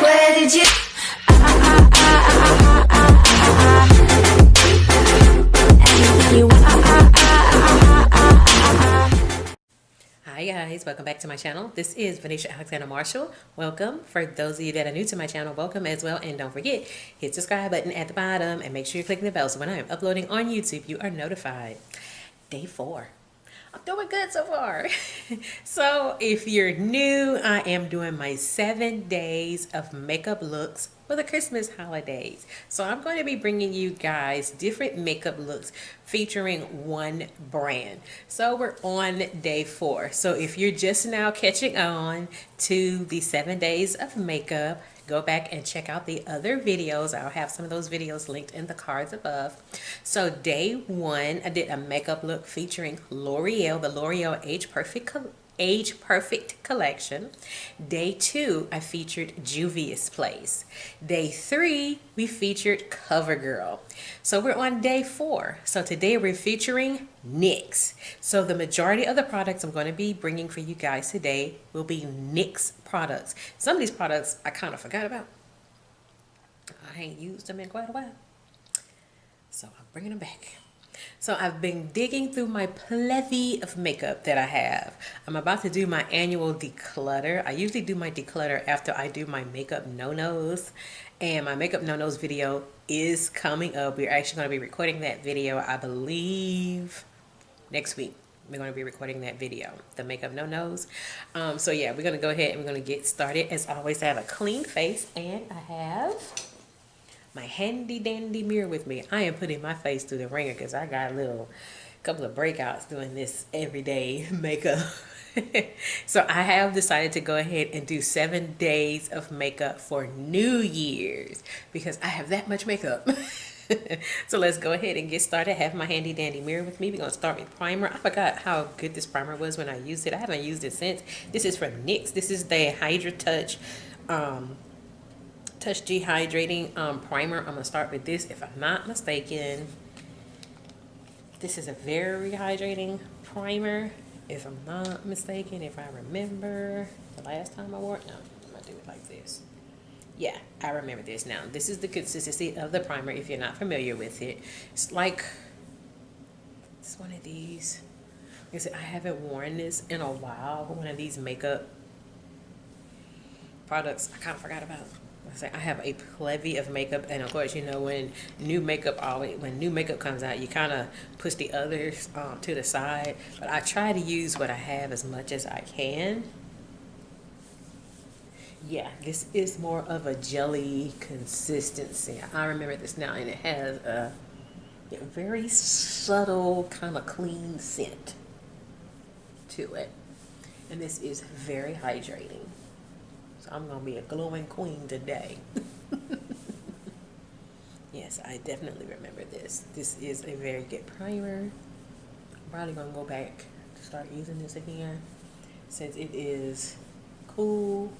Where did you? Hi guys, welcome back to my channel. This is Venetia Alexander Marshall. Welcome. For those of you that are new to my channel, welcome as well. And don't forget, hit the subscribe button at the bottom and make sure you're clicking the bell so when I am uploading on YouTube, you are notified. Day 4. I'm doing good so far. So if you're new, I am doing my 7 days of makeup looks for the Christmas holidays. So I'm going to be bringing you guys different makeup looks featuring one brand. So we're on day 4. So if you're just now catching on to the 7 days of makeup, go back and check out the other videos. I'll have some of those videos linked in the cards above. So day 1, I did a makeup look featuring L'Oreal, the L'Oreal Age Perfect collection. Day 2, I featured Juvia's Place. Day 3, we featured Covergirl. So we're on day 4. So today we're featuring NYX. So the majority of the products I'm going to be bringing for you guys today will be NYX products. Some of these products I kind of forgot about. I ain't used them in quite a while. So I'm bringing them back. So I've been digging through my plethora of makeup that I have. I'm about to do my annual declutter. I usually do my declutter after I do my makeup no-nos. And my makeup no-nos video is coming up. We're actually going to be recording that video, I believe, next week. We're going to be recording that video, the makeup no-nos. So yeah, we're going to go ahead and we're going to get started. As always, I have a clean face and I have my handy dandy mirror with me. I am putting my face through the ringer because I got a couple of breakouts doing this everyday makeup. So I have decided to go ahead and do 7 days of makeup for New Year's because I have that much makeup. So let's go ahead and get started. I have my handy dandy mirror with me. We're going to start with primer. I forgot how good this primer was when I used it. I haven't used it since. This is from NYX. This is the Hydra Touch Dehydrating primer. I'm gonna start with this if I'm not mistaken. This is a very hydrating primer if I'm not mistaken. If I remember the last time I wore it. No, I'm gonna do it like this. Yeah, I remember this now. This is the consistency of the primer if you're not familiar with it. It's like, it's one of these. Like I said, I haven't worn this in a while. One of these makeup products I kind of forgot about. I have a plethora of makeup, and of course, you know, when new makeup comes out, you kind of push the others to the side. But I try to use what I have as much as I can. Yeah, this is more of a jelly consistency. I remember this now, and it has a very subtle kind of clean scent to it, and this is very hydrating. So I'm going to be a glowing queen today. Yes, I definitely remember this. This is a very good primer. I'm probably going to go back to start using this again since it is cool.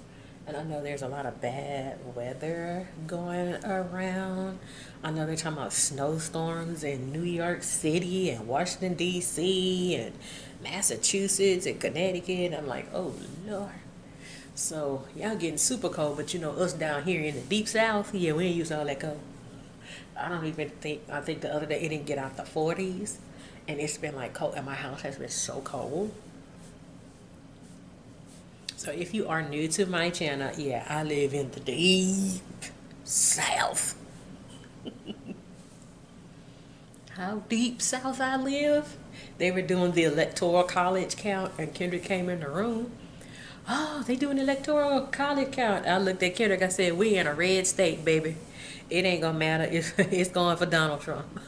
And I know there's a lot of bad weather going around. I know they're talking about snowstorms in New York City and Washington, D.C. and Massachusetts and Connecticut. I'm like, oh, Lord. So y'all getting super cold, but you know us down here in the deep south, yeah, we ain't used all that cold. I think the other day it didn't get out the 40s, and it's been like cold, and my house has been so cold. So if you are new to my channel, yeah, I live in the deep south. How deep south I live? They were doing the electoral college count, and Kendrick came in the room. Oh, they do an electoral college count. I looked at Kendrick. I said, we in a red state, baby. It ain't gonna matter. It's going for Donald Trump.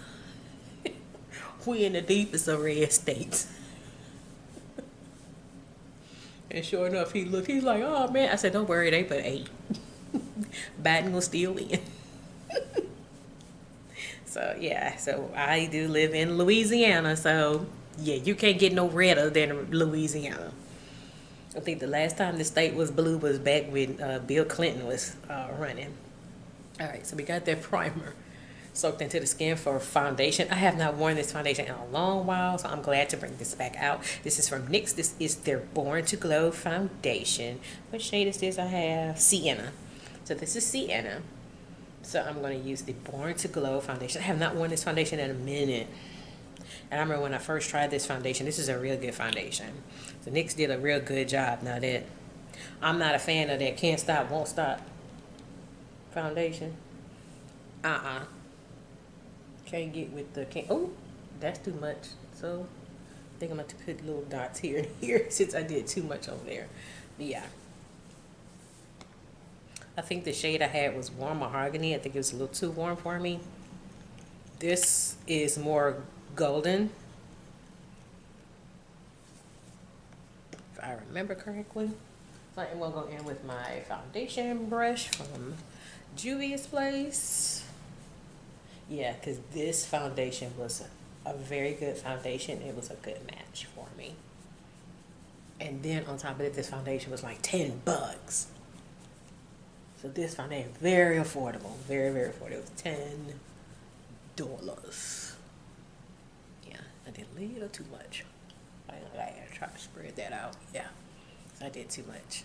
We in the deepest of red states. And sure enough, he looked. He's like, oh, man. I said, don't worry. They put 8. Biden will still win. So, yeah. So, I do live in Louisiana. So, yeah, you can't get no redder than Louisiana. I think the last time the state was blue was back when Bill Clinton was running. All right, so we got that primer soaked into the skin for foundation. I have not worn this foundation in a long while, so I'm glad to bring this back out. This is from NYX. This is their Born to Glow foundation. What shade is this? I have Sienna. So this is Sienna. So I'm going to use the Born to Glow foundation. I have not worn this foundation in a minute. And I remember when I first tried this foundation, this is a real good foundation. So NYX did a real good job. Now that I'm not a fan of that can't stop, won't stop foundation. Can't get with the, oh, that's too much. So I think I'm going to put little dots here and here since I did too much over there. But yeah. I think the shade I had was Warm Mahogany. I think it was a little too warm for me. This is more golden, if I remember correctly. So I'm going to go in with my foundation brush from Juvia's Place. Yeah, because this foundation was a very good foundation. It was a good match for me. And then on top of it, this foundation was like $10. So this foundation, very affordable. Very, very affordable. It was $10. Yeah, I did a little too much. I try to spread that out. Yeah, I did too much.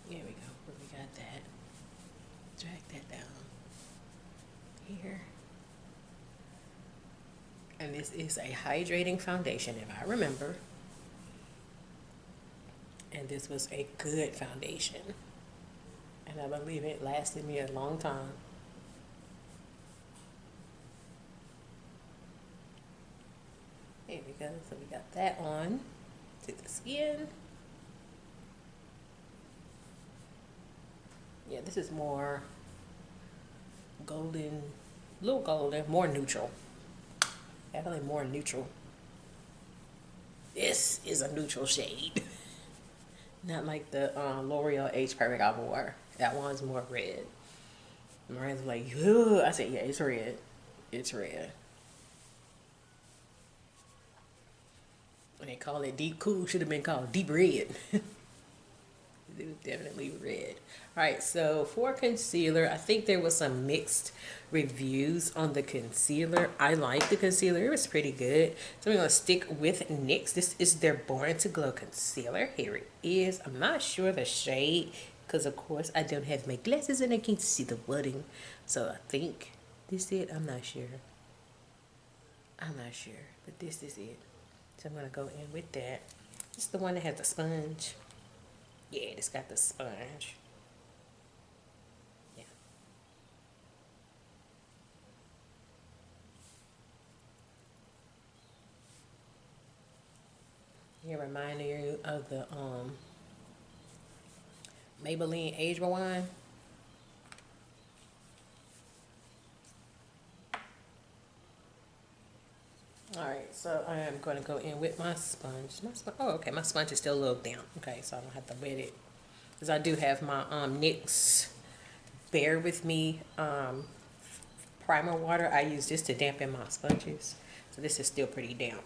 There we go. We got that. Drag that down here. And this is a hydrating foundation, if I remember. And this was a good foundation. And I believe it lasted me a long time. There we go. So we got that on to the skin. Yeah, this is more golden, a little golden, more neutral. Definitely more neutral. This is a neutral shade. Not like the L'Oreal Age Perfect I wore. That one's more red. Mine's like, ugh. I said, yeah, it's red. It's red. When they call it deep cool, should have been called deep red. It was definitely red. All right, so for concealer, I think there was some mixed reviews on the concealer. I like the concealer. It was pretty good. So I'm going to stick with NYX. This is their Born to Glow concealer. Here it is. I'm not sure the shade because, of course, I don't have my glasses and I can't see the wording. So I think this is it. I'm not sure. I'm not sure, but this is it. So I'm going to go in with that. This is the one that has the sponge. Yeah, it's got the sponge. Yeah. It reminded you of the Maybelline Age Rewind. Alright, so I am going to go in with my sponge. Oh, okay, my sponge is still a little damp. Okay, so I don't have to wet it. Because I do have my NYX Bear With Me primer water. I use this to dampen my sponges. So this is still pretty damp.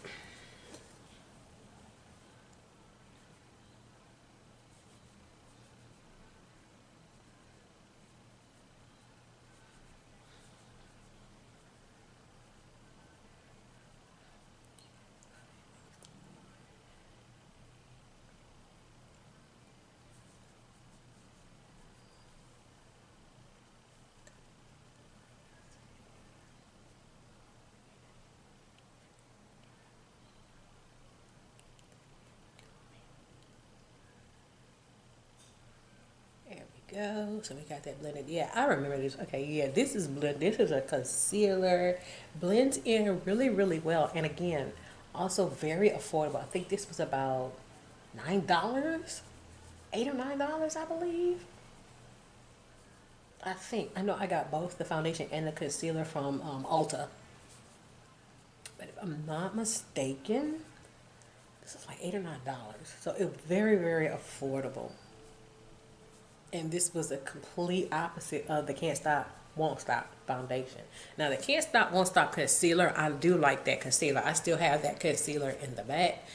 Go. So we got that blended. Yeah, I remember this. Okay, yeah, this is blend. This is a concealer. Blends in really, really well. And again, also very affordable. I think this was about $9, $8 or $9, I believe. I think. I know I got both the foundation and the concealer from Ulta. But if I'm not mistaken, this is like $8 or $9. So it was very, very affordable. And this was a complete opposite of the Can't Stop, Won't Stop foundation. Now, the Can't Stop, Won't Stop concealer, I do like that concealer. I still have that concealer in the back.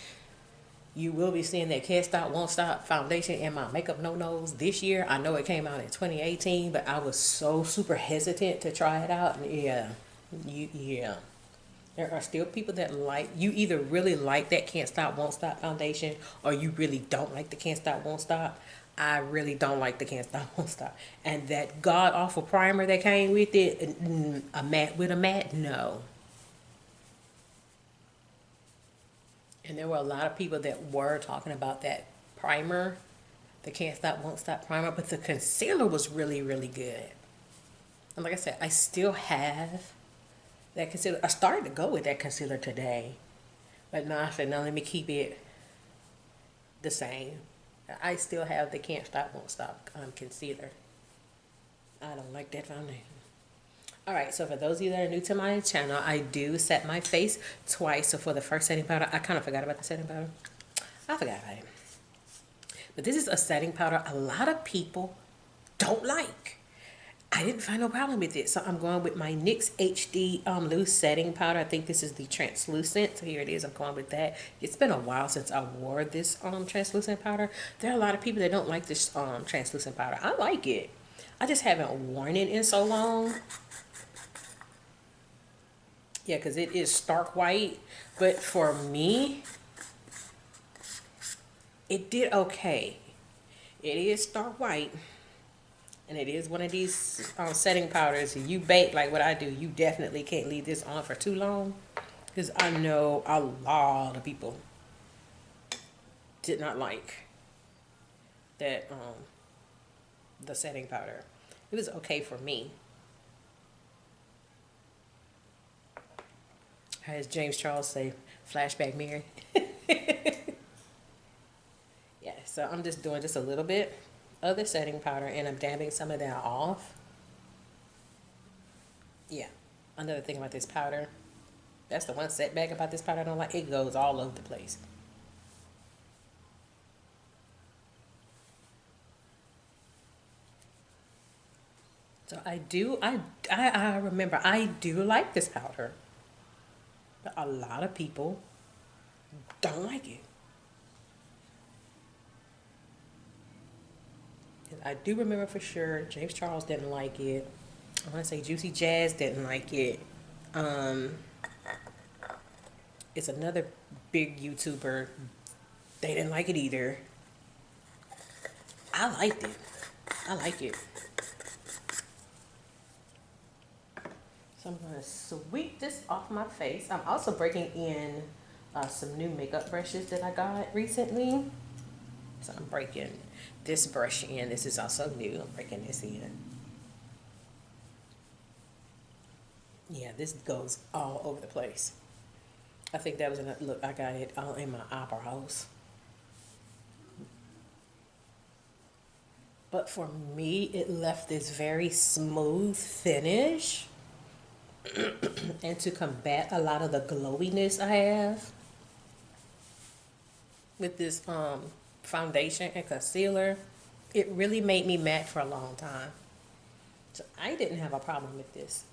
You will be seeing that Can't Stop, Won't Stop foundation in my Makeup No-Nos this year. I know it came out in 2018, but I was so super hesitant to try it out. And yeah. There are still people that like, you either really like that Can't Stop Won't Stop foundation, or you really don't like the Can't Stop Won't Stop. I really don't like the Can't Stop Won't Stop. And that god awful primer that came with it, a matte with a matte, no. And there were a lot of people that were talking about that primer, the Can't Stop Won't Stop primer, but the concealer was really, really good. And like I said, I still have that concealer. I started to go with that concealer today, but no, I said, no, let me keep it the same. I still have the Can't Stop Won't Stop concealer. I don't like that foundation. Alright, so for those of you that are new to my channel, I do set my face twice. So for the first setting powder, I kind of forgot about the setting powder. I forgot about it. But this is a setting powder a lot of people don't like. I didn't find no problem with it. So I'm going with my NYX HD loose setting powder. I think this is the translucent. So here it is. I'm going with that. It's been a while since I wore this translucent powder. There are a lot of people that don't like this translucent powder. I like it. I just haven't worn it in so long. Yeah, because it is stark white. But for me, it did okay. It is stark white. And it is one of these setting powders. If you bake like what I do, you definitely can't leave this on for too long. Because I know a lot of people did not like that, the setting powder. It was okay for me. As James Charles say, flashback Mary. Yeah, so I'm just doing just a little bit of the setting powder and I'm dabbing some of that off. Yeah, another thing about this powder, that's the one setback about this powder I don't like. It goes all over the place. So I remember I do like this powder. But a lot of people don't like it. And I do remember for sure James Charles didn't like it. I want to say Juicy Jazz didn't like it. It's another big YouTuber. They didn't like it either. I liked it. I like it. So I'm going to sweep this off my face. I'm also breaking in some new makeup brushes that I got recently. So I'm breaking this brush in. This is also new. I'm breaking this in. Yeah, this goes all over the place. I think that was another look. I got it all in my eyebrows. But for me, it left this very smooth finish. And to combat a lot of the glowiness I have with this foundation and concealer, it really made me matte for a long time. So I didn't have a problem with this.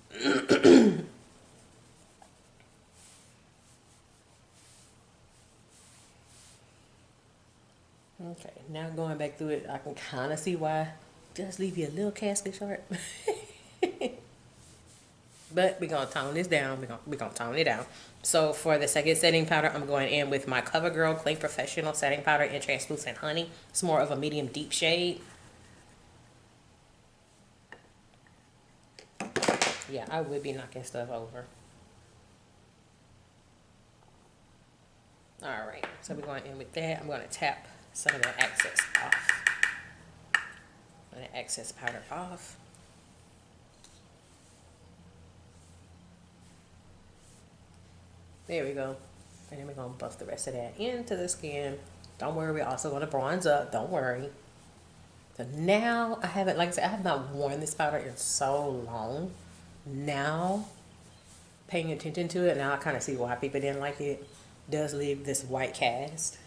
Okay, now going back through it, I can kind of see why it does leave you a little casket short. But we're going to tone this down. We're gonna tone it down. So for the second setting powder, I'm going in with my Covergirl Clay Professional Setting Powder in Translucent Honey. It's more of a medium deep shade. Yeah, I would be knocking stuff over. Alright, so we're going in with that. I'm going to tap some of the excess off. The excess powder off. There we go. And then we're going to buff the rest of that into the skin. Don't worry, we're also going to bronze up. Don't worry. So now, I haven't, like I said, I have not worn this powder in so long. Now, paying attention to it, now I kind of see why people didn't like it. Does leave this white cast.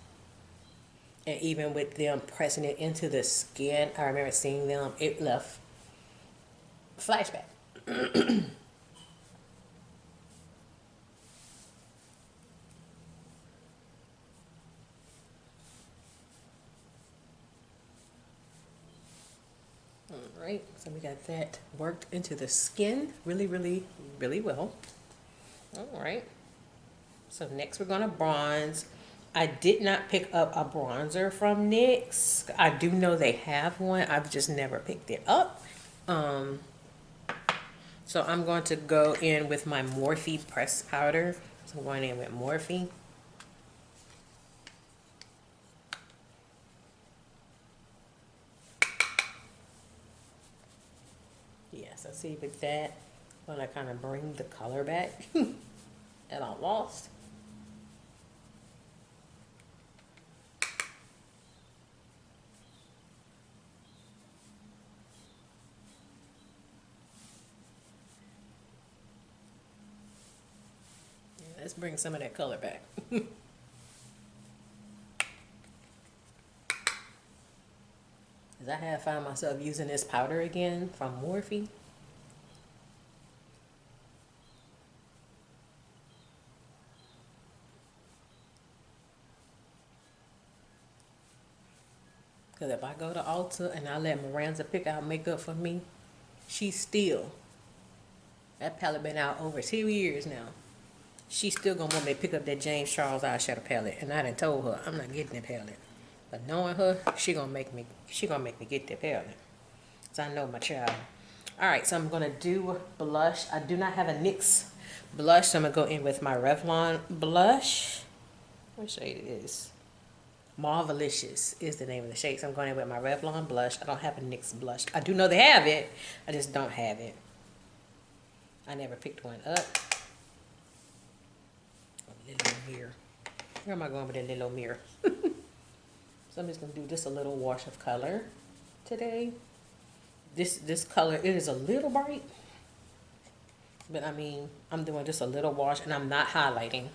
And even with them pressing it into the skin, I remember seeing them, it left flashback. Alright, so we got that worked into the skin really, really, really well. Alright. So next we're gonna bronze. I did not pick up a bronzer from NYX. I do know they have one. I've just never picked it up. So I'm going to go in with my Morphe pressed powder. So I'm going in with Morphe. Yes, I see with that, I'm gonna kind of bring the color back that I lost. Let's bring some of that color back. As I have found myself using this powder again from Morphe. Because if I go to Ulta and I let Miranda pick out makeup for me, she's still, that palette been out over 2 years now. She's still gonna want me to pick up that James Charles eyeshadow palette, and I done told her I'm not getting that palette. But knowing her, she gonna make me get that palette. So I know my child. All right, so I'm gonna do blush. I do not have a NYX blush, so I'm gonna go in with my Revlon blush. What shade it is? Mauve-licious is the name of the shade. So I'm going in with my Revlon blush. I don't have a NYX blush. I do know they have it. I just don't have it. I never picked one up. Little mirror. Where am I going with that little mirror? So I'm just gonna do just a little wash of color today. This color, it is a little bright, but I mean, I'm doing just a little wash, and I'm not highlighting.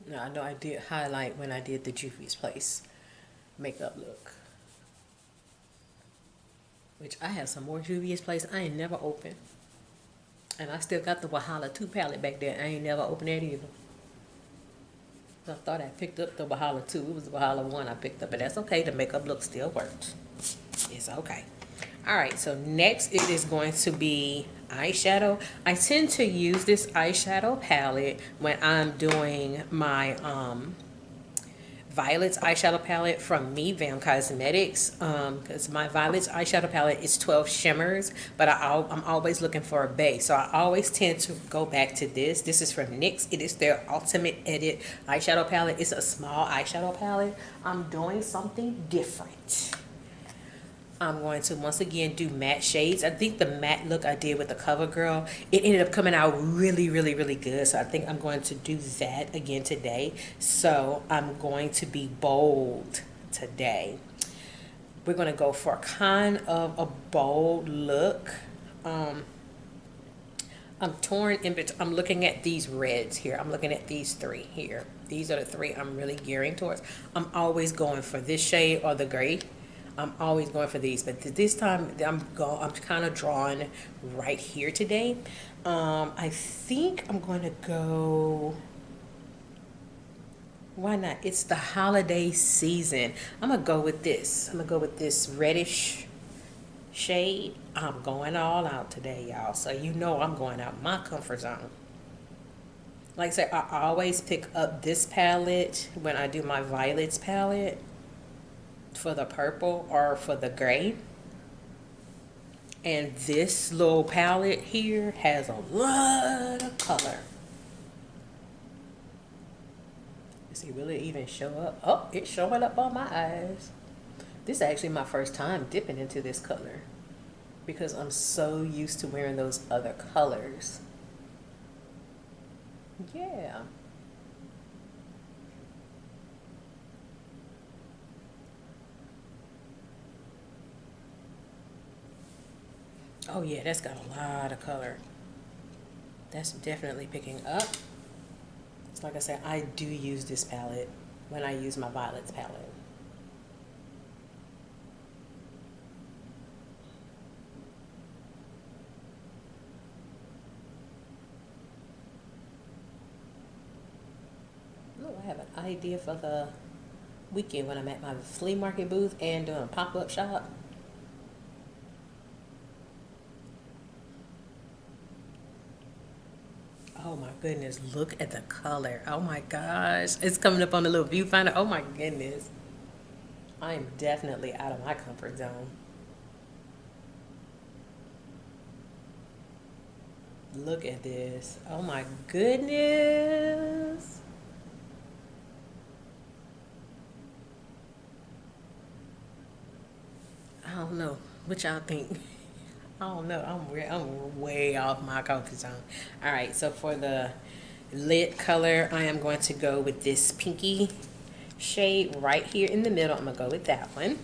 No, I know I did highlight when I did the Juvia's Place makeup look, which I have some more Juvia's Place I ain't never opened. And I still got the Wahala 2 palette back there. I ain't never opened that either. I thought I picked up the Wahala 2. It was the Wahala 1 I picked up, but that's okay. The makeup look still works. It's okay. Alright, so next it is going to be eyeshadow. I tend to use this eyeshadow palette when I'm doing my Violet's eyeshadow palette from Vam Cosmetics, because my Violet's eyeshadow palette is 12 shimmers, but I'm always looking for a base, so I always tend to go back to this. This is from NYX. It is their Ultimate Edit eyeshadow palette. It's a small eyeshadow palette. I'm doing something different. I'm going to once again do matte shades. I think the matte look I did with the Covergirl, it ended up coming out really, really, really good. So I think I'm going to do that again today. So I'm going to be bold today. We're going to go for kind of a bold look. I'm torn in between. I'm looking at these reds here. I'm looking at these three here. These are the three I'm really gearing towards. I'm always going for this shade or the gray. I'm always going for these, but this time I'm kind of drawn right here today. I think I'm going to go, why not? It's the holiday season. I'm going to go with this. I'm going to go with this reddish shade. I'm going all out today, y'all. So you know I'm going out my comfort zone. Like I said, I always pick up this palette when I do my Violets palette, for the purple or for the gray. And this little palette here has a lot of color. Does it really even show up? Oh, it's showing up on my eyes. This is actually my first time dipping into this color because I'm so used to wearing those other colors. Yeah. Oh yeah, that's got a lot of color. That's definitely picking up. So like I said, I do use this palette when I use my Violets palette. Oh, I have an idea for the weekend when I'm at my flea market booth and doing a pop-up shop. Oh my goodness, look at the color. Oh my gosh. It's coming up on the little viewfinder. Oh my goodness. I am definitely out of my comfort zone. Look at this. Oh my goodness. I don't know. What y'all think? I don't know. I'm way off my comfort zone. All right, so for the lid color, I am going to go with this pinky shade right here in the middle. I'm going to go with that one.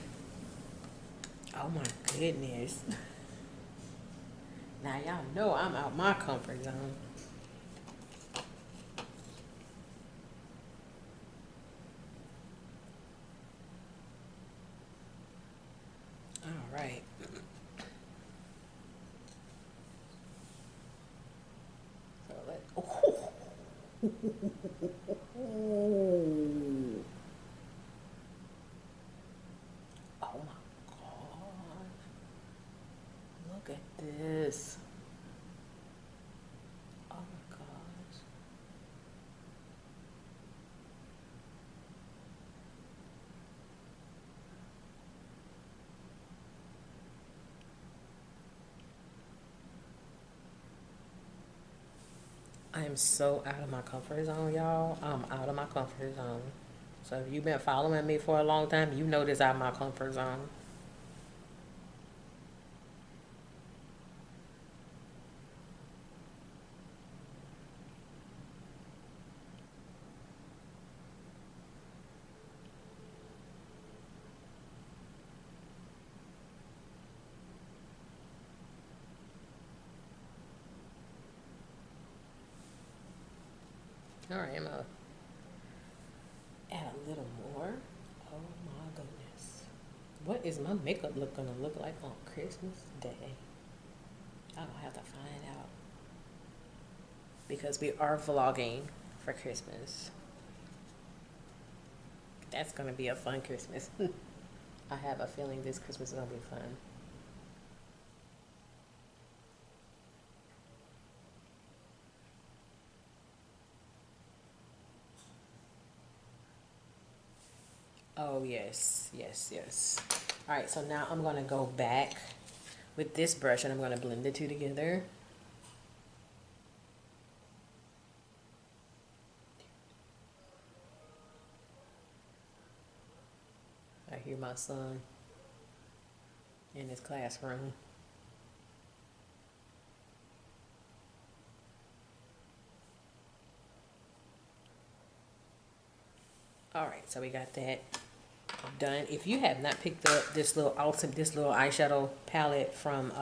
Oh my goodness. Now y'all know I'm out my comfort zone. All right. So let oh. Oh my god. Look at this. Oh my gosh. I am so out of my comfort zone, y'all. I'm out of my comfort zone. So if you've been following me for a long time, you know this out of my comfort zone. All right, I'm gonna add a little more. Oh my goodness. What is my makeup look gonna look like on Christmas Day? I'll have to find out. Because we are vlogging for Christmas. That's gonna be a fun Christmas. I have a feeling this Christmas is gonna be fun. Oh yes, yes, yes. All right, so now I'm gonna go back with this brush and I'm gonna blend the two together. I hear my son in his classroom. All right, so we got that done. If you have not picked up this little eyeshadow palette from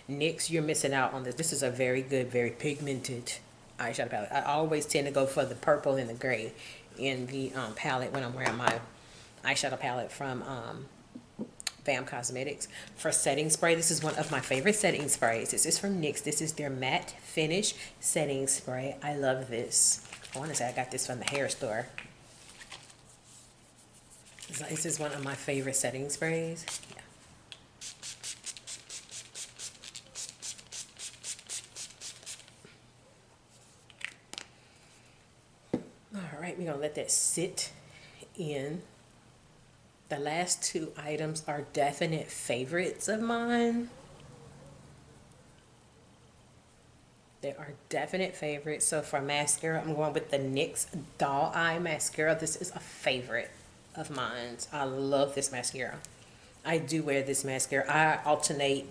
NYX, you're missing out on this. This is a very good, very pigmented eyeshadow palette. I always tend to go for the purple and the gray in the palette when I'm wearing my eyeshadow palette from Fam Cosmetics. For setting spray, this is one of my favorite setting sprays. This is from NYX. This is their matte finish setting spray. I love this. I want to say I got this from the hair store. This is one of my favorite setting sprays. Yeah. All right, we're gonna let that sit in. The last two items are definite favorites of mine. They are definite favorites. So for mascara, I'm going with the NYX Doll Eye Mascara. This is a favorite of mine. I love this mascara. I do wear this mascara. I alternate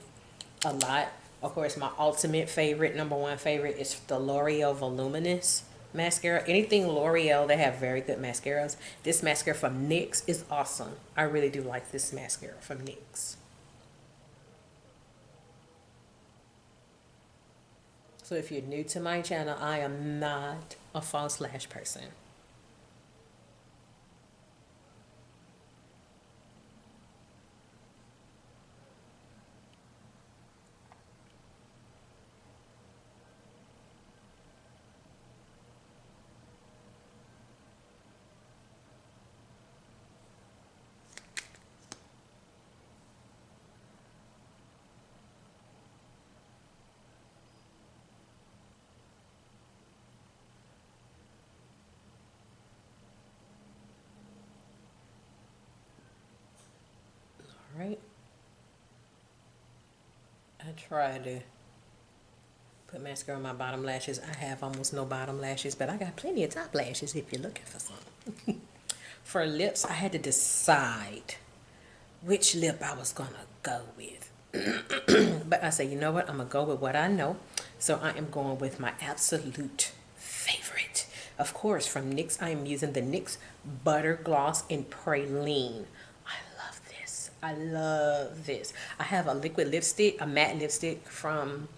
a lot. Of course, my ultimate favorite, number one favorite, is the L'Oreal Voluminous mascara. Anything L'Oreal, they have very good mascaras. This mascara from NYX is awesome. I really do like this mascara from NYX. So if you're new to my channel, I am not a false lash person. right? I try to put mascara on my bottom lashes. I have almost no bottom lashes, but I got plenty of top lashes if you're looking for some. For lips, I had to decide which lip I was gonna go with. But I said, you know what? I'm gonna go with what I know. So I am going with my absolute favorite. Of course, from NYX, I am using the NYX Butter Gloss in Praline. I love this. I love this. I have a liquid lipstick, a matte lipstick from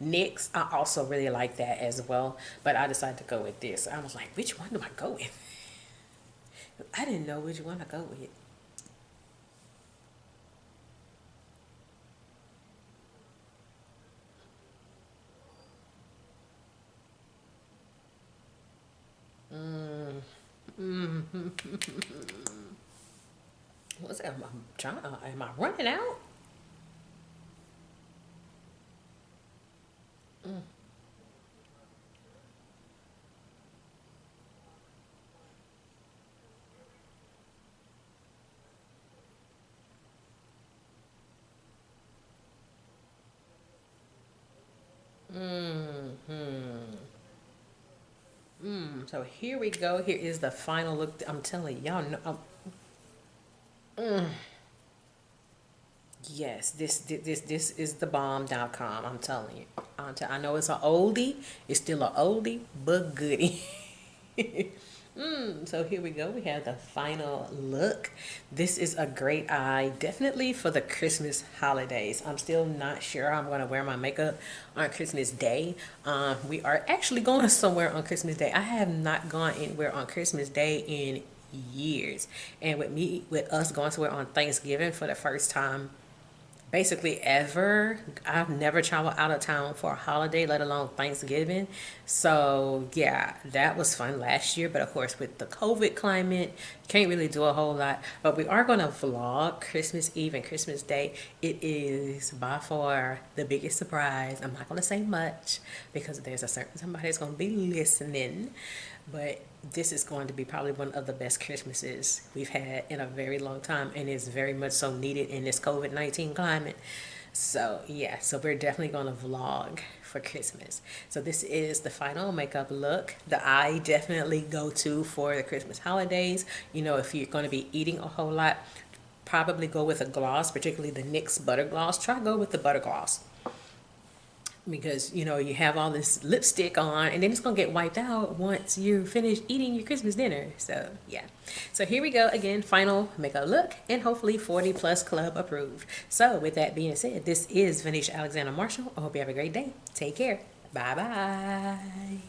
NYX. I also really like that as well. But I decided to go with this. I was like, which one do I go with? I didn't know which one to go with. What's that? Am I running out? So here we go. Here is the final look. I'm telling y'all, yes, this is the bomb.com. I'm telling you. I know it's an oldie. It's still an oldie, but goodie. So here we go. We have the final look. This is a great eye, definitely for the Christmas holidays. I'm still not sure I'm going to wear my makeup on Christmas Day. We are actually going somewhere on Christmas Day. I have not gone anywhere on Christmas Day in years. And with us going somewhere on Thanksgiving for the first time basically ever. I've never traveled out of town for a holiday, let alone Thanksgiving. So yeah, that was fun last year. But of course, with the COVID climate, can't really do a whole lot. But we are going to vlog Christmas Eve and Christmas Day. It is by far the biggest surprise. I'm not going to say much because there's a certain somebody that's going to be listening. But this is going to be probably one of the best Christmases we've had in a very long time, and it's very much so needed in this COVID-19 climate. So yeah, so we're definitely going to vlog for Christmas. So this is the final makeup look. The eye definitely go to for the Christmas holidays. You know, if you're going to be eating a whole lot, probably go with a gloss, particularly the NYX Butter Gloss. Try go with the Butter Gloss, because you know you have all this lipstick on and then it's gonna get wiped out once you finish eating your Christmas dinner. So yeah, so here we go again, final makeup look, and hopefully 40 plus club approved. So with that being said, this is Venetia Alexander Marshall. I hope you have a great day. Take care. Bye bye.